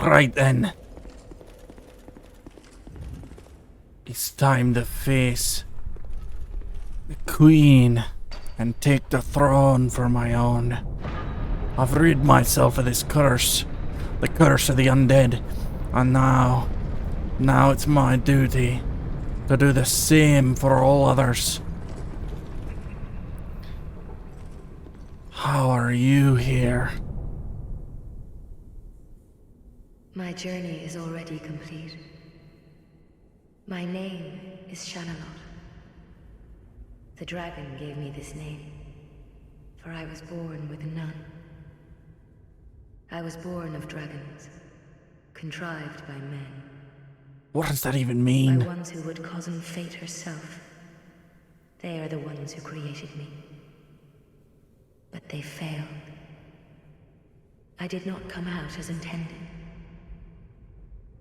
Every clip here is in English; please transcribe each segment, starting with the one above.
Right then. It's time to face the Queen and take the throne for my own. I've rid myself of this curse, the curse of the undead, and now it's my duty to do the same for all others. How are you here? My journey is already complete. My name is Shanalot. The dragon gave me this name, for I was born with none. I was born of dragons, contrived by men. What does that even mean? By ones who would cozen fate herself. They are the ones who created me. But they failed. I did not come out as intended.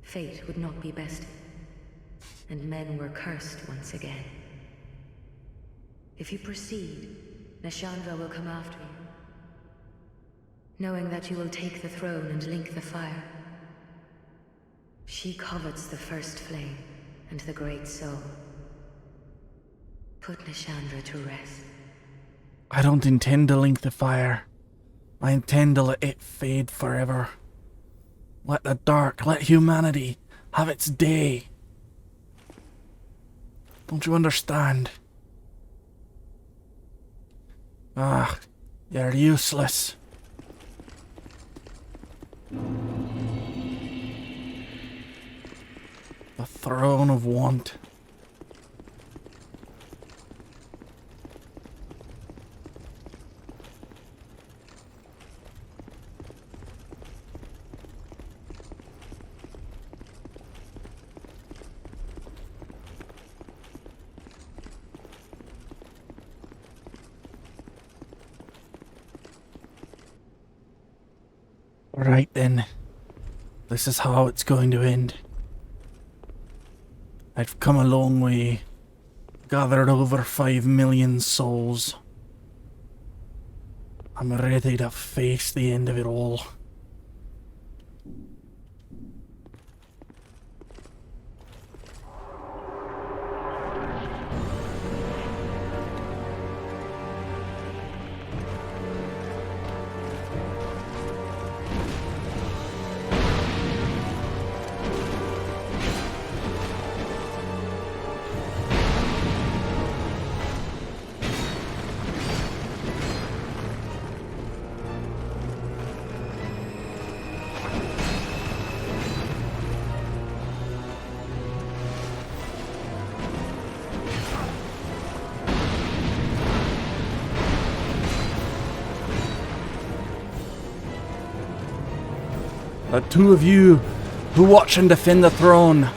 Fate would not be bested, and men were cursed once again. If you proceed, Nashandra will come after you, knowing that you will take the throne and link the fire. She covets the first flame and the great soul. Put Nashandra to rest. I don't intend to link the fire. I intend to let it fade forever. Let the dark, let humanity have its day. Don't you understand? Ah, you're useless. The throne of want. Right then, this is how it's going to end. I've come a long way, gathered over 5 million souls. I'm ready to face the end of it all. The two of you who watch and defend the throne.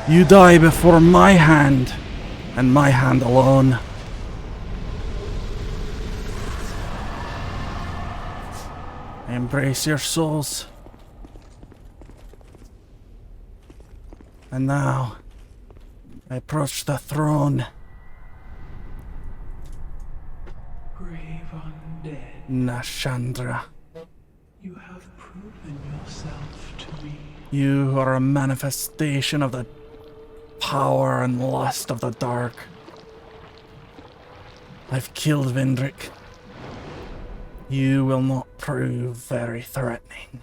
You die before my hand, and my hand alone. Embrace your souls. And now, I approach the throne. Brave undead, Nashandra, you have proven yourself to me. you are a manifestation of the power and lust of the dark. I've killed Vendrick. You will not prove very threatening.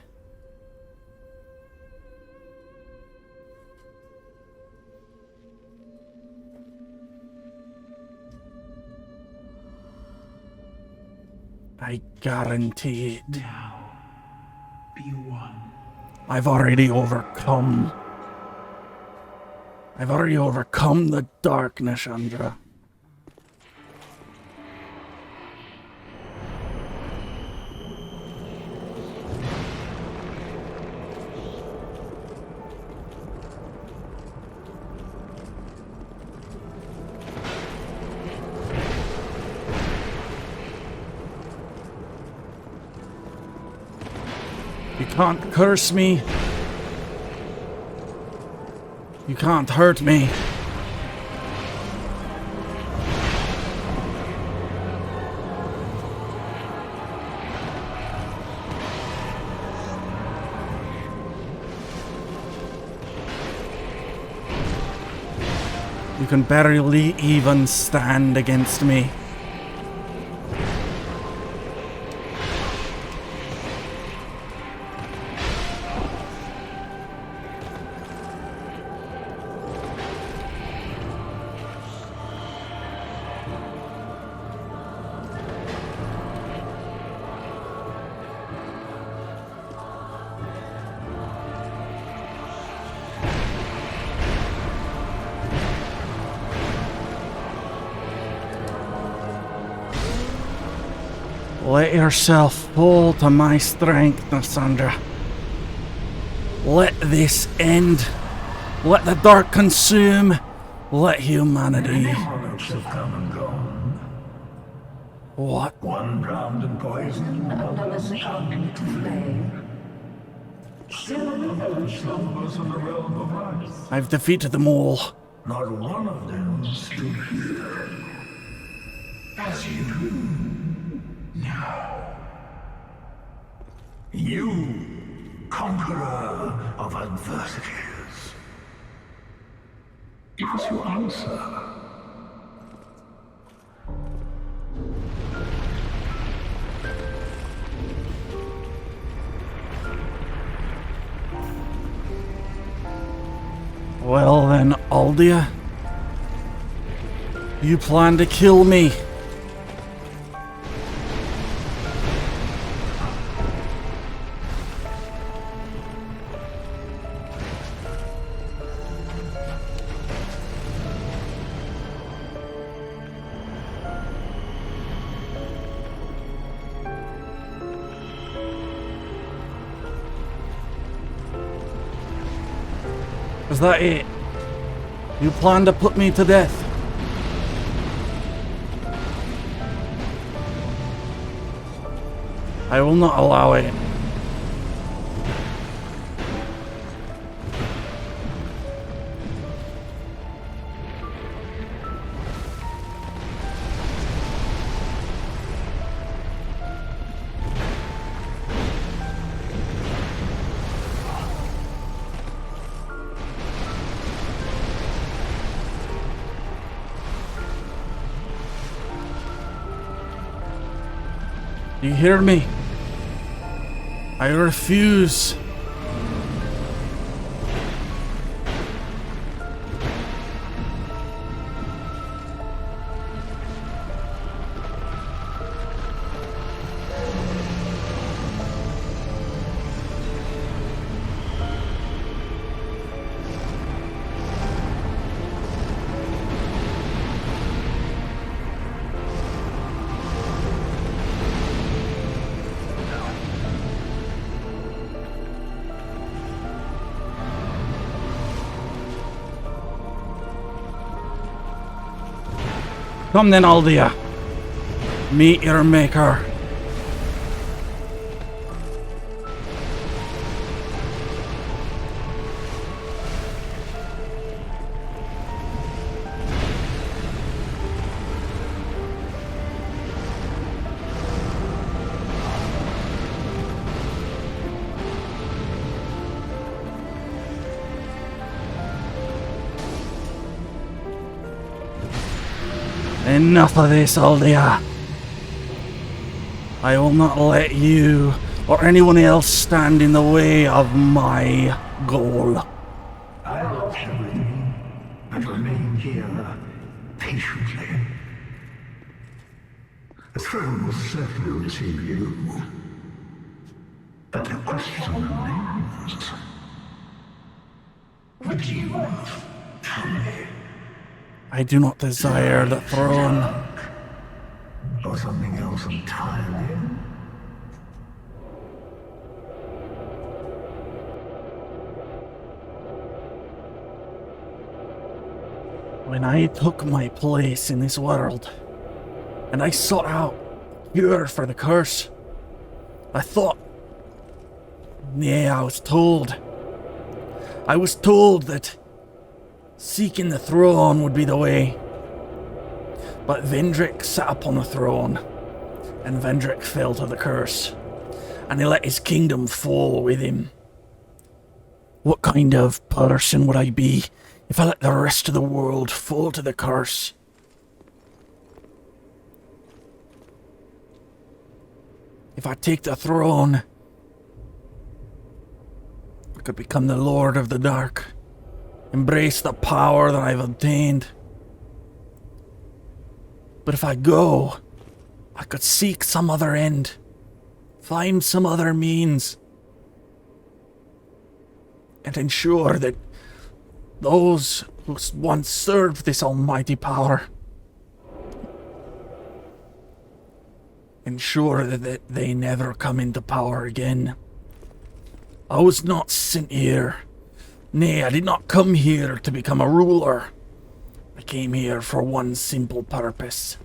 I guarantee it. Now, be one. I've already overcome. I've already overcome the darkness, Chandra. You can't curse me. You can't hurt me. You can barely even stand against me. Let yourself fall to my strength, Nassandra. Let this end. Let the dark consume. Let humanity. Many monarchs have come and gone. What? One drowned in poison, another succumbed to flame. Still another slumbers in the realm of ice. I've defeated them all. Not one of them stood here. As you do now. You, conqueror of adversities. Give us your answer. Well then, Aldia. You plan to kill me. Is that it? You plan to put me to death? I will not allow it. Do you hear me? I refuse. Come then, Aldia. Meet your maker. Enough of this, Aldia. I will not let you or anyone else stand in the way of my goal. I lost everything and remain here patiently. The throne will certainly receive you. But the question remains. Would you from me. I do not desire the throne. Or something else entirely. When I took my place in this world, and I sought out cure for the curse, I thought, nay, I was told that seeking the throne would be the way. But Vendrick sat upon the throne, and Vendrick fell to the curse, and he let his kingdom fall with him. What kind of person would I be if I let the rest of the world fall to the curse? If I take the throne, I could become the Lord of the Dark, embrace the power that I've obtained. But if I go, I could seek some other end, find some other means, and ensure that those who once served this almighty power, ensure that they never come into power again. I was not sent here. Nay, I did not come here to become a ruler. I came here for one simple purpose: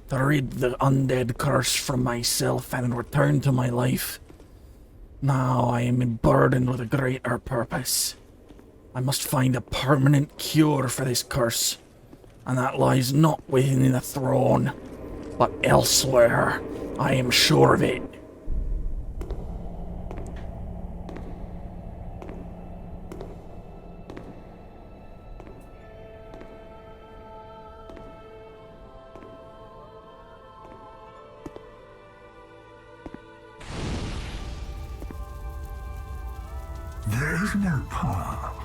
to rid the undead curse from myself and return to my life. Now I am burdened with a greater purpose. I must find a permanent cure for this curse, and that lies not within the throne, but elsewhere. I am sure of it. There is no path.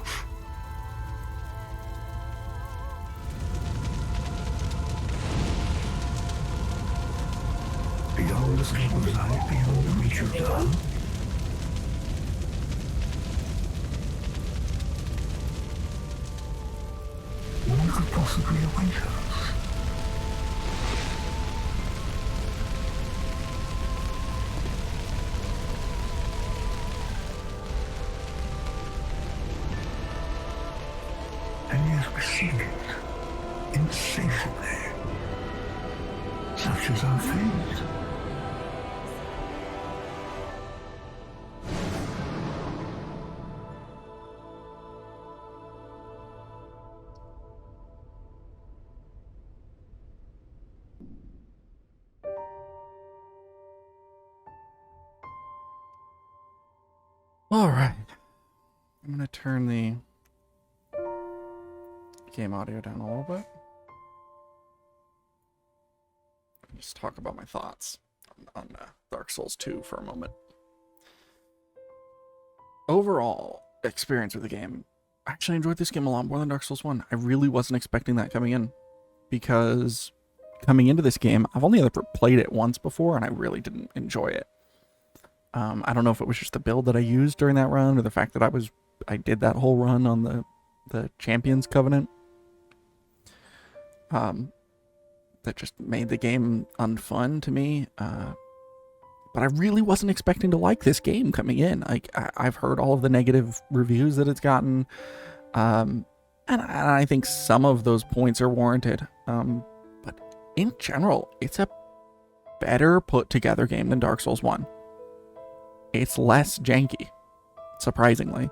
Beyond the scope of life, beyond the reach of dawn. What could possibly await us? And yet we seek it insatiably. Such is our fate. All right. I'm going to turn the game audio down a little bit. Just talk about my thoughts on Dark Souls 2 for a moment. Overall experience with the game, I actually enjoyed this game a lot more than Dark Souls 1. I really wasn't expecting that coming in, because coming into this game, I've only ever played it once before, and I really didn't enjoy it. I don't know if it was just the build that I used during that run, or the fact that I did that whole run on the Champions Covenant. That just made the game unfun to me. But I really wasn't expecting to like this game coming in. I've heard all of the negative reviews that it's gotten, and I think some of those points are warranted. But in general, it's a better put together game than Dark Souls 1. It's less janky, surprisingly.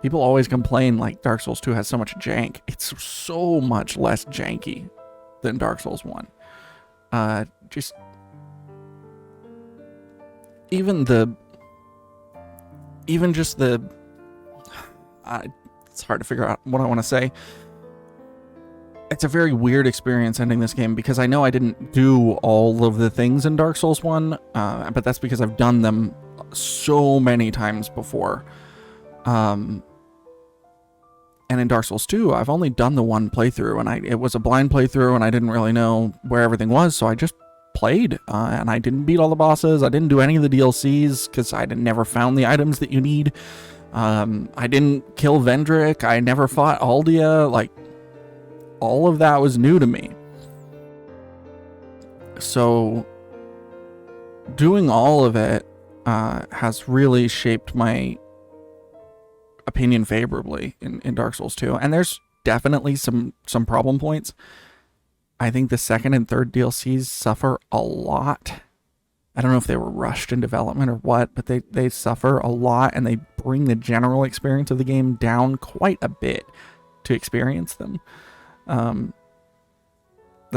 People always complain like Dark Souls 2 has so much jank. It's so much less janky than Dark Souls 1. Just even just the it's hard to figure out what I want to say. It's a very weird experience ending this game, because I know I didn't do all of the things in Dark Souls 1, but that's because I've done them so many times before. And in Dark Souls 2, I've only done the one playthrough, and it was a blind playthrough, and I didn't really know where everything was, so I just played, and I didn't beat all the bosses. I didn't do any of the DLCs, because I never found the items that you need. I didn't kill Vendrick. I never fought Aldia. Like, all of that was new to me. So doing all of it has really shaped my opinion favorably in Dark Souls 2. And there's definitely some problem points. I think the second and third DLCs suffer a lot. I don't know if they were rushed in development or what, but they suffer a lot, and they bring the general experience of the game down quite a bit to experience them. The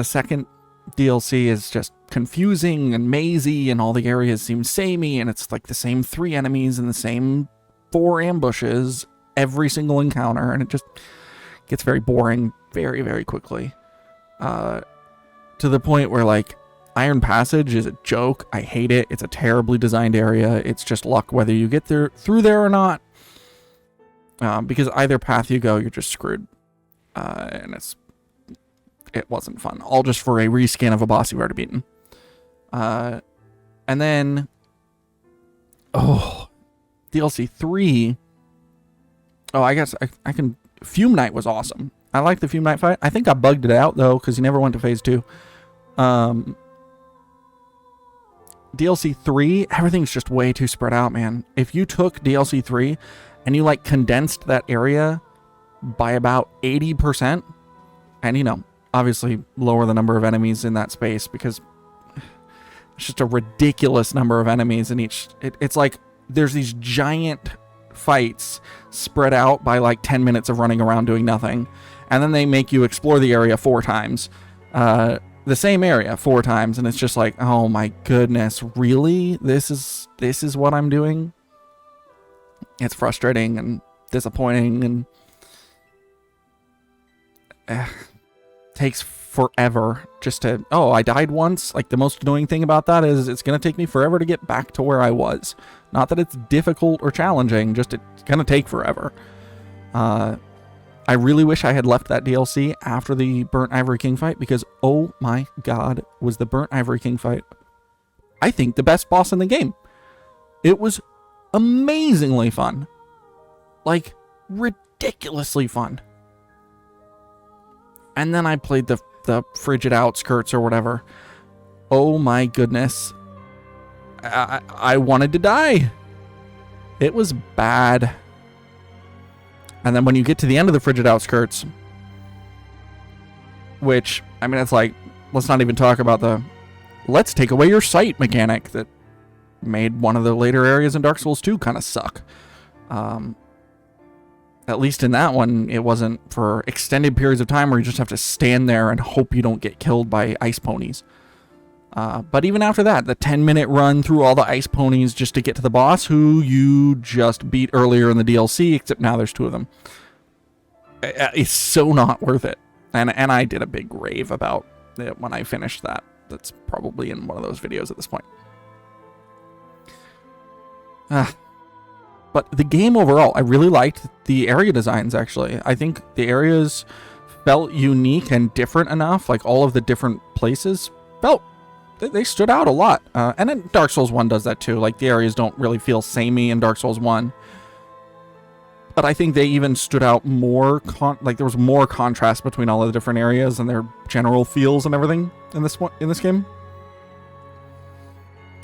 second DLC is just confusing and mazy, and all the areas seem samey, and it's like the same 3 enemies and the same 4 ambushes every single encounter, and it just gets very boring very, very quickly. To the point where, like, Iron Passage is a joke. I hate it. It's a terribly designed area. It's just luck whether you get through there or not. Because either path you go, you're just screwed. And it wasn't fun. All just for a reskin of a boss you've already beaten. And then... DLC 3... I guess I can... Fume Knight was awesome. I like the Fume Knight fight. I think I bugged it out, though, because you never went to Phase 2. DLC 3, everything's just way too spread out, man. If you took DLC 3 and you, like, condensed that area by about 80%, and, you know, obviously lower the number of enemies in that space, because it's just a ridiculous number of enemies in each... It's like there's these giant fights spread out by, like, 10 minutes of running around doing nothing, and then they make you explore the area 4 times. The same area 4 times, and it's just like, oh my goodness, really? This is what I'm doing? It's frustrating and disappointing, and takes forever just to... I died once. Like, the most annoying thing about that is it's going to take me forever to get back to where I was. Not that it's difficult or challenging, just it's going to take forever. I really wish I had left that DLC after the Burnt Ivory King fight, because, oh my god, was the Burnt Ivory King fight, I think, the best boss in the game. It was amazingly fun. Like, ridiculously fun. And then I played the Frigid Outskirts or whatever. Oh my goodness. I wanted to die. It was bad. And then when you get to the end of the Frigid Outskirts, which, I mean, it's like, let's not even talk about the let's take away your sight mechanic that made one of the later areas in Dark Souls 2 kind of suck. At least in that one, it wasn't for extended periods of time where you just have to stand there and hope you don't get killed by ice ponies. But even after that, the 10-minute run through all the ice ponies just to get to the boss, who you just beat earlier in the DLC, except now there's 2 of them. It's so not worth it. And I did a big rave about it when I finished that. That's probably in one of those videos at this point. But the game overall, I really liked the area designs, actually. I think the areas felt unique and different enough. Like, all of the different places felt... They stood out a lot. And then Dark Souls 1 does that too. Like, the areas don't really feel samey in Dark Souls 1. But I think they even stood out more, like, there was more contrast between all of the different areas and their general feels and everything in this game.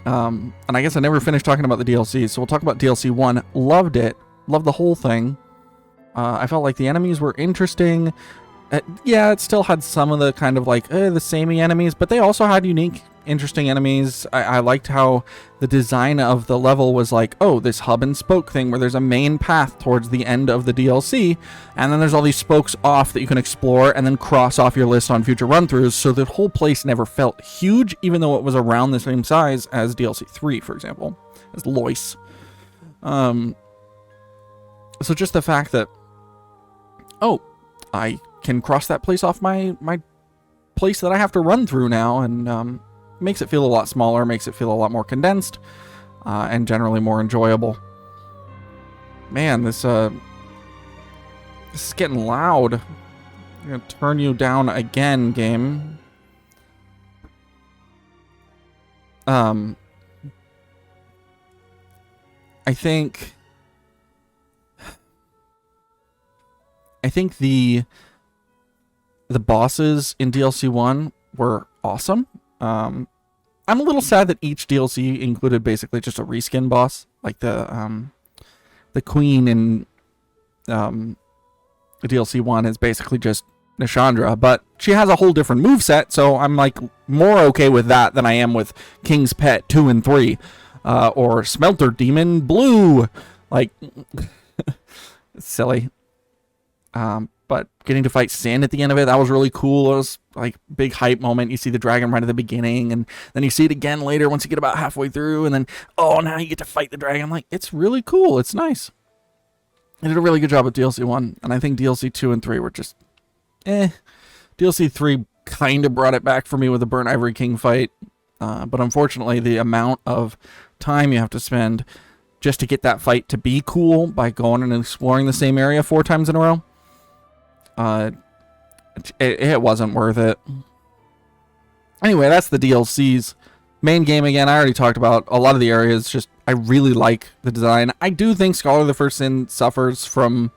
And I guess I never finished talking about the DLC, so we'll talk about DLC 1. Loved it. Loved the whole thing. I felt like the enemies were interesting. Yeah, it still had some of the kind of, like, the samey enemies, but they also had unique, interesting enemies. I liked how the design of the level was like, oh, this hub and spoke thing where there's a main path towards the end of the DLC, and then there's all these spokes off that you can explore and then cross off your list on future run-throughs, so the whole place never felt huge, even though it was around the same size as DLC 3, for example, as Lois. So just the fact that, oh, I can cross that place off my place that I have to run through now, and makes it feel a lot smaller, makes it feel a lot more condensed, and generally more enjoyable. Man, this is getting loud. I'm gonna turn you down again, game. I think the bosses in DLC 1 were awesome. I'm a little sad that each DLC included basically just a reskin boss, like the queen in DLC 1 is basically just Nashandra, but she has a whole different moveset, so I'm like more okay with that than I am with King's Pet 2 and 3, or Smelter Demon Blue. Like, it's silly. But getting to fight Sin at the end of it, that was really cool. It was like big hype moment. You see the dragon right at the beginning, and then you see it again later once you get about halfway through, and then, oh, now you get to fight the dragon. Like, it's really cool. It's nice. They did a really good job with DLC 1, and I think DLC 2 and 3 were just, DLC 3 kind of brought it back for me with the Burnt Ivory King fight, but unfortunately, the amount of time you have to spend just to get that fight to be cool by going and exploring the same area 4 times in a row, it wasn't worth it. Anyway, that's the DLCs. Main game, again, I already talked about a lot of the areas. Just, I really like the design. I do think Scholar of the First Sin suffers from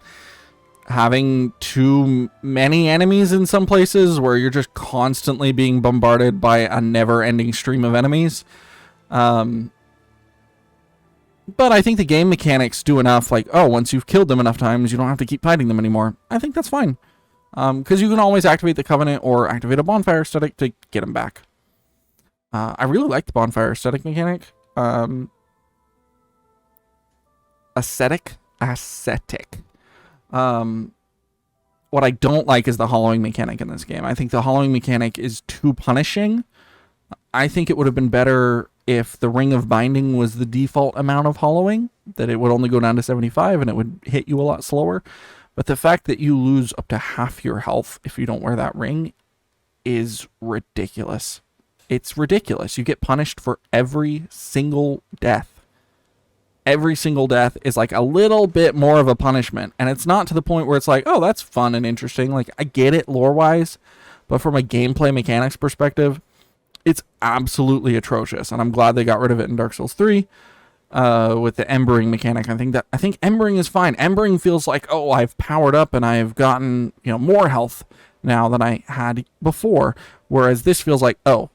having too many enemies in some places where you're just constantly being bombarded by a never-ending stream of enemies. But I think the game mechanics do enough, like, oh, once you've killed them enough times, you don't have to keep fighting them anymore. I think that's fine. Because you can always activate the Covenant or activate a bonfire aesthetic to get them back. I really like the bonfire aesthetic mechanic. Aesthetic. What I don't like is the hollowing mechanic in this game. I think the hollowing mechanic is too punishing. I think it would have been better if the Ring of Binding was the default amount of hollowing, that it would only go down to 75 and it would hit you a lot slower. But the fact that you lose up to half your health if you don't wear that ring is ridiculous. It's ridiculous. You get punished for every single death. Every single death is like a little bit more of a punishment. And it's not to the point where it's like, oh, that's fun and interesting. Like, I get it lore-wise, but from a gameplay mechanics perspective, it's absolutely atrocious. And I'm glad they got rid of it in Dark Souls 3 with the embering mechanic. I think embering is fine. Embering feels like, oh, I've powered up and I've gotten, more health now than I had before. Whereas this feels like, oh,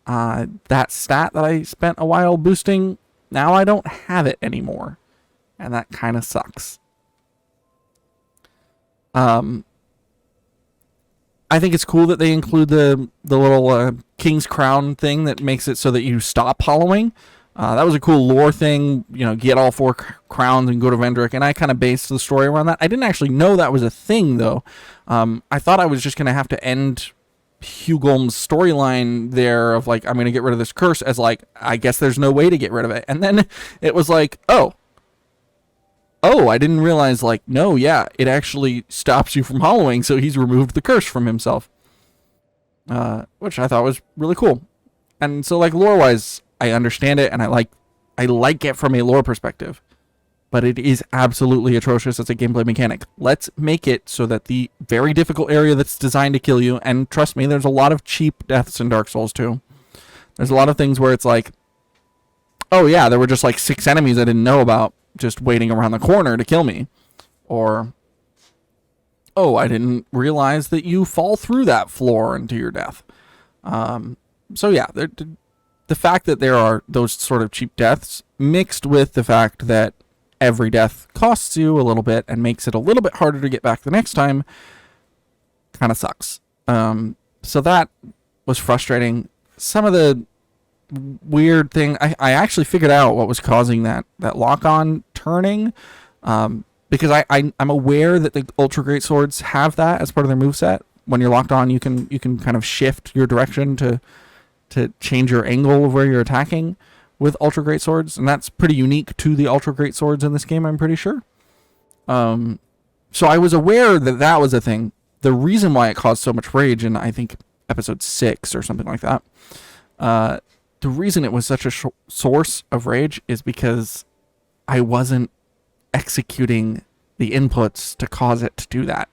that stat that I spent a while boosting, now I don't have it anymore. And that kind of sucks. I think it's cool that they include the little King's Crown thing that makes it so that you stop hollowing. That was a cool lore thing, get all 4 crowns and go to Vendrick, and I kind of based the story around that. I didn't actually know that was a thing, though. I thought I was just going to have to end Hugo's storyline there of, like, I'm going to get rid of this curse as, like, I guess there's no way to get rid of it. And then it was like, oh, I didn't realize, like, no, yeah, it actually stops you from hollowing, so he's removed the curse from himself. Which I thought was really cool. And so, like, lore-wise, I understand it, and I like it from a lore perspective. But it is absolutely atrocious as a gameplay mechanic. Let's make it so that the very difficult area that's designed to kill you, and trust me, there's a lot of cheap deaths in Dark Souls 2. There's a lot of things where it's like, oh yeah, there were just like 6 enemies I didn't know about just waiting around the corner to kill me. Or, oh, I didn't realize that you fall through that floor into your death. So yeah, the fact that there are those sort of cheap deaths mixed with the fact that every death costs you a little bit and makes it a little bit harder to get back the next time kind of sucks. So that was frustrating. Some of the weird thing, I actually figured out what was causing that lock-on turning, because I'm aware that the Ultra Great Swords have that as part of their moveset. When you're locked on, you can kind of shift your direction to change your angle of where you're attacking with Ultra Great Swords, and that's pretty unique to the Ultra Great Swords in this game, I'm pretty sure. So I was aware that was a thing. The reason why it caused so much rage in, I think, episode 6 or something like that, the reason it was such a source of rage is because I wasn't executing the inputs to cause it to do that.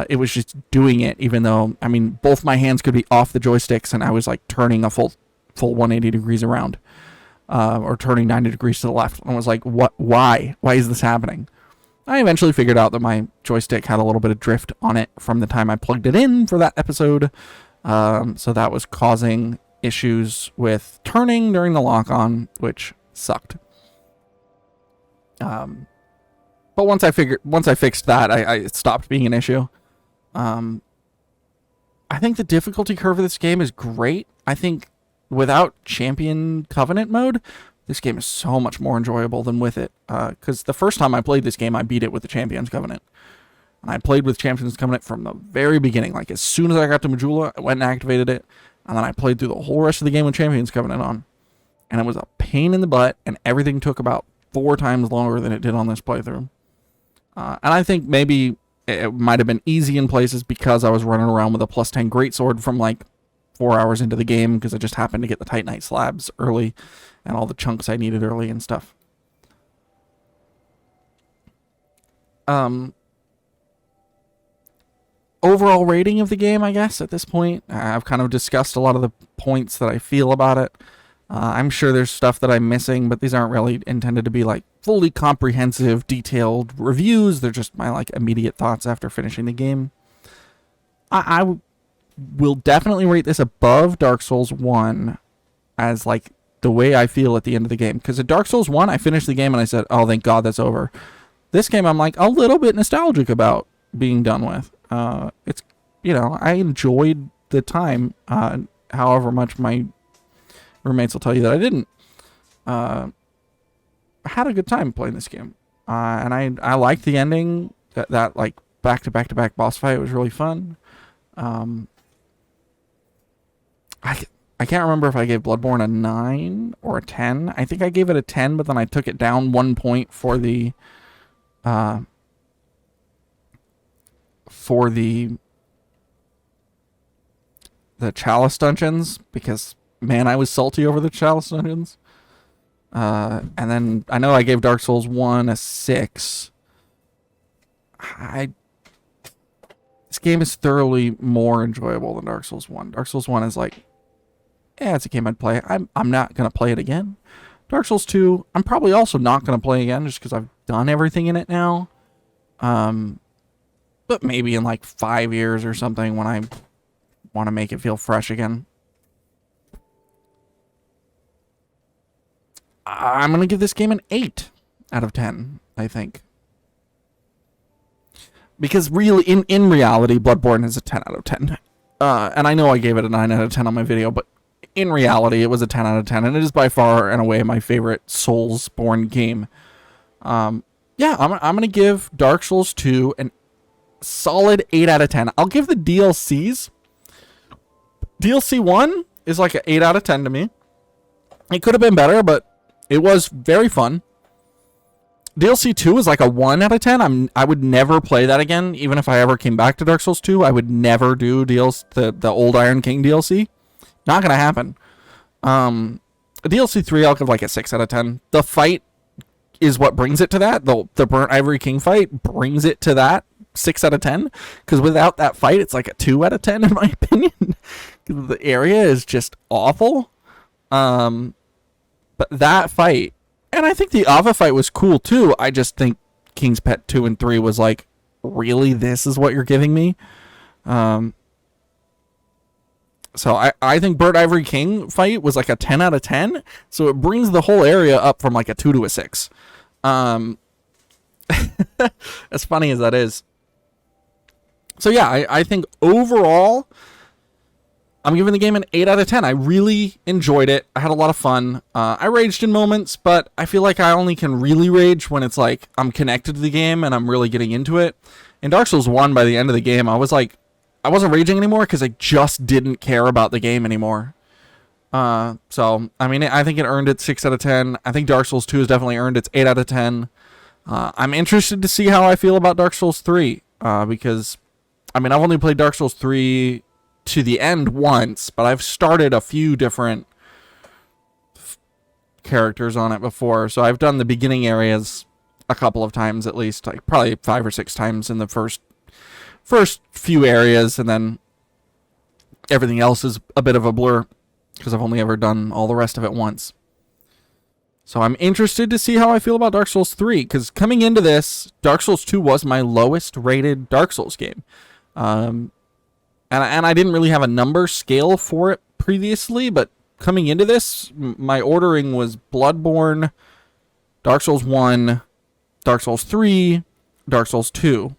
It was just doing it, even though, I mean, both my hands could be off the joysticks and I was like turning a full 180 degrees around, or turning 90 degrees to the left. And I was like, what? Why is this happening? I eventually figured out that my joystick had a little bit of drift on it from the time I plugged it in for that episode. So that was causing issues with turning during the lock-on, which sucked. But once I fixed that, it stopped being an issue. I think the difficulty curve of this game is great. I think without Champion Covenant mode, this game is so much more enjoyable than with it. Because the first time I played this game, I beat it with the Champions Covenant. And I played with Champions Covenant from the very beginning. Like, as soon as I got to Majula, I went and activated it. And then I played through the whole rest of the game with Champions Covenant on. And it was a pain in the butt, and everything took about 4 times longer than it did on this playthrough. And I think maybe it might have been easy in places because I was running around with a plus 10 greatsword from like 4 hours into the game, because I just happened to get the Titanite slabs early and all the chunks I needed early and stuff. Overall rating of the game, I guess, at this point. I've kind of discussed a lot of the points that I feel about it. I'm sure there's stuff that I'm missing, but these aren't really intended to be like fully comprehensive, detailed reviews. They're just my like immediate thoughts after finishing the game. I will definitely rate this above Dark Souls 1 as like the way I feel at the end of the game. Because at Dark Souls 1, I finished the game and I said, oh, thank God that's over. This game, I'm like a little bit nostalgic about being done with. It's, you know, I enjoyed the time, however much my roommates will tell you that I didn't. I had a good time playing this game. And I liked the ending, that like back-to-back boss fight was really fun. I can't remember if I gave Bloodborne a 9 or a 10. I think I gave it a 10, but then I took it down 1 point for the Chalice dungeons, because man, I was salty over the Chalice dungeons. And then I know I gave Dark Souls 1 a 6. This game is thoroughly more enjoyable than Dark Souls 1. Dark Souls 1 is like, yeah, it's a game I'd play. I'm not going to play it again. Dark Souls 2, I'm probably also not going to play again just because I've done everything in it now. But maybe in like 5 years or something when I want to make it feel fresh again. I'm going to give this game an 8 out of 10, I think. Because really, in reality, Bloodborne is a 10 out of 10. And I know I gave it a 9 out of 10 on my video, but in reality, it was a 10 out of 10. And it is by far and away my favorite Soulsborne game. Yeah, I'm going to give Dark Souls 2 an solid 8 out of 10. I'll give the DLCs. DLC 1 is like an 8 out of 10 to me. It could have been better, but it was very fun. DLC 2 is like a 1 out of 10. I would never play that again. Even if I ever came back to Dark Souls 2, I would never do the old Iron King DLC. Not going to happen. DLC 3, I'll give like a 6 out of 10. The fight is what brings it to that. The Burnt Ivory King fight brings it to that 6 out of 10. Because without that fight, it's like a 2 out of 10 in my opinion. The area is just awful. But that fight, and I think the Ava fight was cool too. I just think King's Pet 2 and 3 was like, really, this is what you're giving me? So I think Burnt Ivory King fight was like a 10 out of 10. So it brings the whole area up from like a 2 to a 6. As funny as that is. So yeah, I think overall, I'm giving the game an 8 out of 10. I really enjoyed it. I had a lot of fun. I raged in moments, but I feel like I only can really rage when it's like I'm connected to the game and I'm really getting into it. In Dark Souls 1, by the end of the game, I wasn't raging anymore because I just didn't care about the game anymore. So, I mean, I think it earned its 6 out of 10. I think Dark Souls 2 has definitely earned its 8 out of 10. I'm interested to see how I feel about Dark Souls 3, because, I mean, I've only played Dark Souls 3 to the end once, but I've started a few different characters on it before, so I've done the beginning areas a couple of times at least, like probably 5 or 6 times in the first few areas, and then everything else is a bit of a blur because I've only ever done all the rest of it once. So I'm interested to see how I feel about Dark Souls 3, because coming into this, Dark Souls 2 was my lowest rated Dark Souls game. And I didn't really have a number scale for it previously, but coming into this, my ordering was Bloodborne, Dark Souls 1, Dark Souls 3, Dark Souls 2.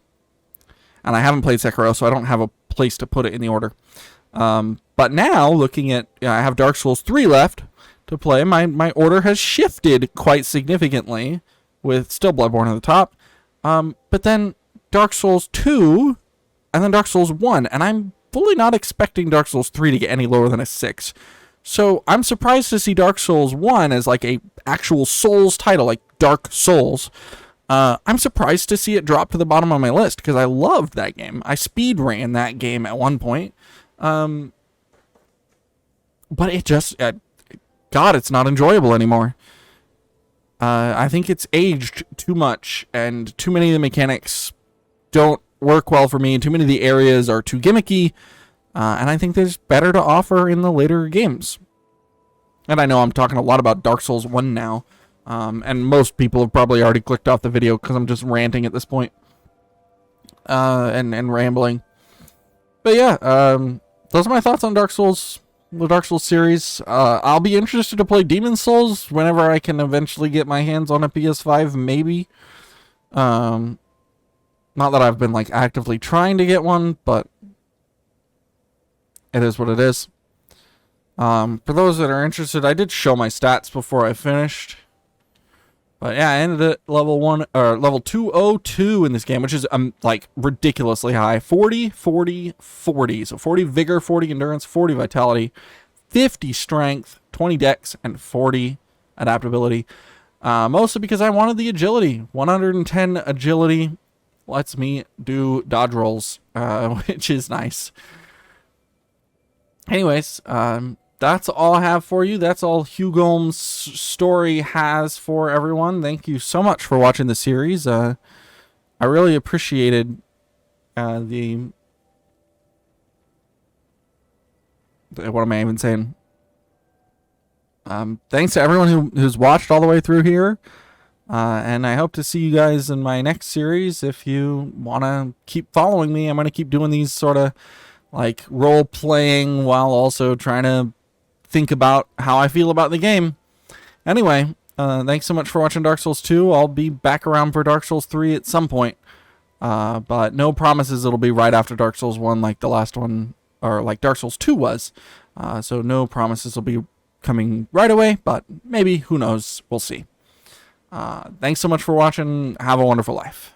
And I haven't played Sekiro, so I don't have a place to put it in the order. But now, looking at, I have Dark Souls 3 left to play. My order has shifted quite significantly, with still Bloodborne at the top. But then Dark Souls 2, and then Dark Souls 1. And I'm fully not expecting Dark Souls 3 to get any lower than a 6. So I'm surprised to see Dark Souls 1 as like a actual Souls title, like Dark Souls. I'm surprised to see it drop to the bottom of my list, because I loved that game. I speed ran that game at one point. But it just, God, it's not enjoyable anymore. I think it's aged too much, and too many of the mechanics don't work well for me. Too many of the areas are too gimmicky, and I think there's better to offer in the later games. And I know I'm talking a lot about Dark Souls 1 now, and most people have probably already clicked off the video because I'm just ranting at this point, and rambling. But yeah, those are my thoughts on Dark Souls, the Dark Souls series. I'll be interested to play Demon Souls whenever I can eventually get my hands on a PS5, maybe. Not that I've been like actively trying to get one, but it is what it is. For those that are interested, I did show my stats before I finished. But yeah, I ended at level 202 in this game, which is like ridiculously high. 40, 40, 40. So 40 vigor, 40 endurance, 40 vitality, 50 strength, 20 dex, and 40 adaptability. Mostly because I wanted the agility. 110 agility lets me do dodge rolls, which is nice. Anyways, that's all I have for you. That's all Hugo's story has for everyone. Thank you so much for watching the series. I really appreciated what am I even saying? Thanks to everyone who's watched all the way through here. And I hope to see you guys in my next series. If you want to keep following me, I'm going to keep doing these sort of like role playing while also trying to think about how I feel about the game. Anyway, thanks so much for watching Dark Souls 2. I'll be back around for Dark Souls 3 at some point. But no promises it'll be right after Dark Souls 1 like the last one, or like Dark Souls 2 was. So no promises will be coming right away, but maybe, who knows, we'll see. Thanks so much for watching. Have a wonderful life.